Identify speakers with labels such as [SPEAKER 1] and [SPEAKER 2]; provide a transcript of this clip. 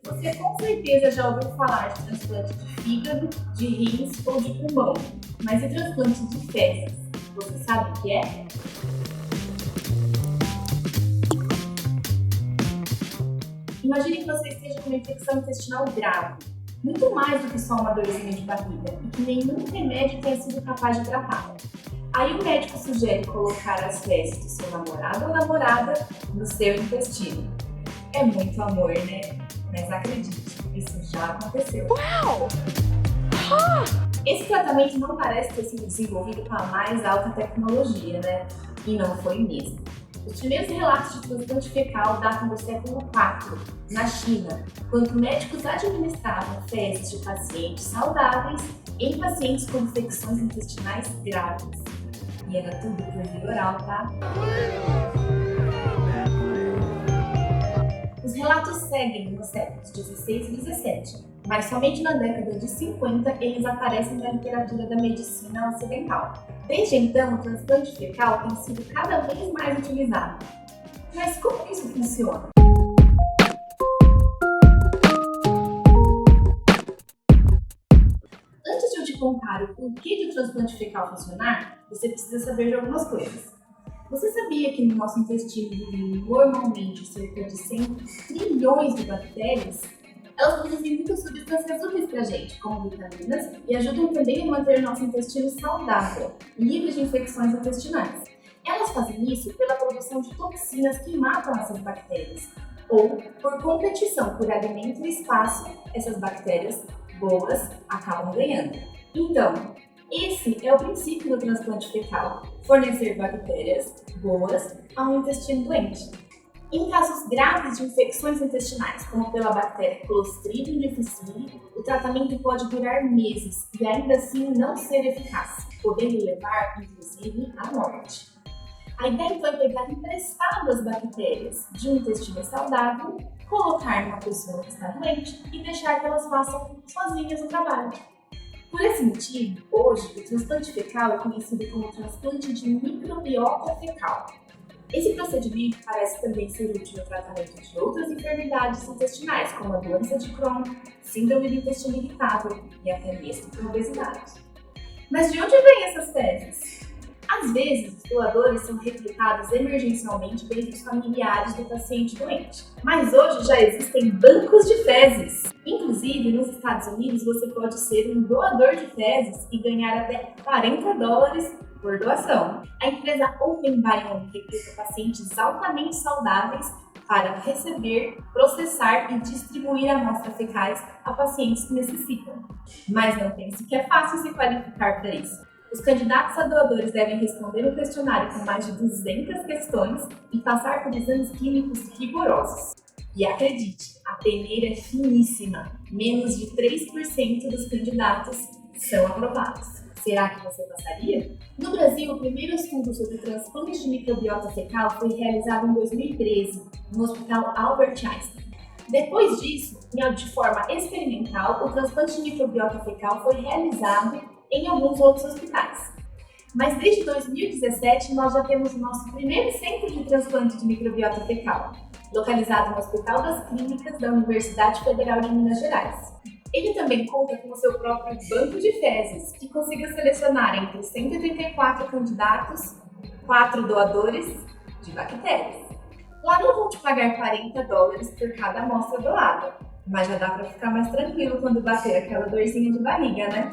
[SPEAKER 1] Você com certeza já ouviu falar de transplante de fígado, de rins ou de pulmão, mas e transplante de fezes? Você sabe o que é? Imagine que você esteja com uma infecção intestinal grave, muito mais do que só uma dorzinha de barriga, e que nenhum remédio tenha sido capaz de tratá-la. Aí o médico sugere colocar as fezes do seu namorado ou namorada no seu intestino. É muito amor, né? Mas acredite, isso já aconteceu.
[SPEAKER 2] Uau!
[SPEAKER 1] Esse tratamento não parece ter sido desenvolvido com a mais alta tecnologia, né? E não foi mesmo. Os primeiros relatos de transplante fecal datam do século IV, na China, quando médicos administravam fezes de pacientes saudáveis em pacientes com infecções intestinais graves. E era tudo por via oral, tá? Os relatos seguem nos séculos XVI e XVII, mas somente na década de 50 eles aparecem na literatura da medicina ocidental. Desde então, o transplante fecal tem sido cada vez mais utilizado. Mas como que isso funciona? Antes de eu te contar o porquê de o transplante fecal funcionar, você precisa saber de algumas coisas. Você sabia que no nosso intestino vivem normalmente cerca de 100 trilhões de bactérias? Elas produzem muitas substâncias úteis para a gente, como vitaminas, e ajudam também a manter o nosso intestino saudável, livre de infecções intestinais. Elas fazem isso pela produção de toxinas que matam essas bactérias, ou por competição por alimento e espaço, essas bactérias boas acabam ganhando. Então, esse é o princípio do transplante fecal: fornecer bactérias boas a um intestino doente. Em casos graves de infecções intestinais, como pela bactéria Clostridium difficile, o tratamento pode durar meses e ainda assim não ser eficaz, podendo levar, inclusive, à morte. A ideia então é pegar emprestado as bactérias de um intestino saudável, colocar numa pessoa que está doente e deixar que elas façam sozinhas o trabalho. Por esse motivo, hoje, o transplante fecal é conhecido como transplante de microbiota fecal. Esse procedimento parece também ser útil no tratamento de outras enfermidades intestinais, como a doença de Crohn, síndrome do intestino irritável e até mesmo a obesidade. Mas de onde vêm essas fezes? Às vezes, os doadores são recrutados emergencialmente pelos familiares do paciente doente. Mas hoje já existem bancos de fezes. Inclusive, nos Estados Unidos, você pode ser um doador de fezes e ganhar até $40 por doação. A empresa Open Biome recruta pacientes altamente saudáveis para receber, processar e distribuir amostras fecais a pacientes que necessitam. Mas não pense que é fácil se qualificar para isso. Os candidatos a doadores devem responder um questionário com mais de 200 questões e passar por exames clínicos rigorosos. E acredite, a peneira é finíssima. Menos de 3% dos candidatos são aprovados. Será que você passaria? No Brasil, o primeiro estudo sobre transplante de microbiota fecal foi realizado em 2013, no Hospital Albert Einstein. Depois disso, de forma experimental, o transplante de microbiota fecal foi realizado em alguns outros hospitais. Mas desde 2017, nós já temos o nosso primeiro centro de transplante de microbiota fecal, localizado no Hospital das Clínicas da Universidade Federal de Minas Gerais. Ele também conta com o seu próprio banco de fezes, que conseguiu selecionar entre 184 candidatos, 4 doadores de bactérias. Lá não vão te pagar $40 por cada amostra doada, mas já dá para ficar mais tranquilo quando bater aquela dorzinha de barriga, né?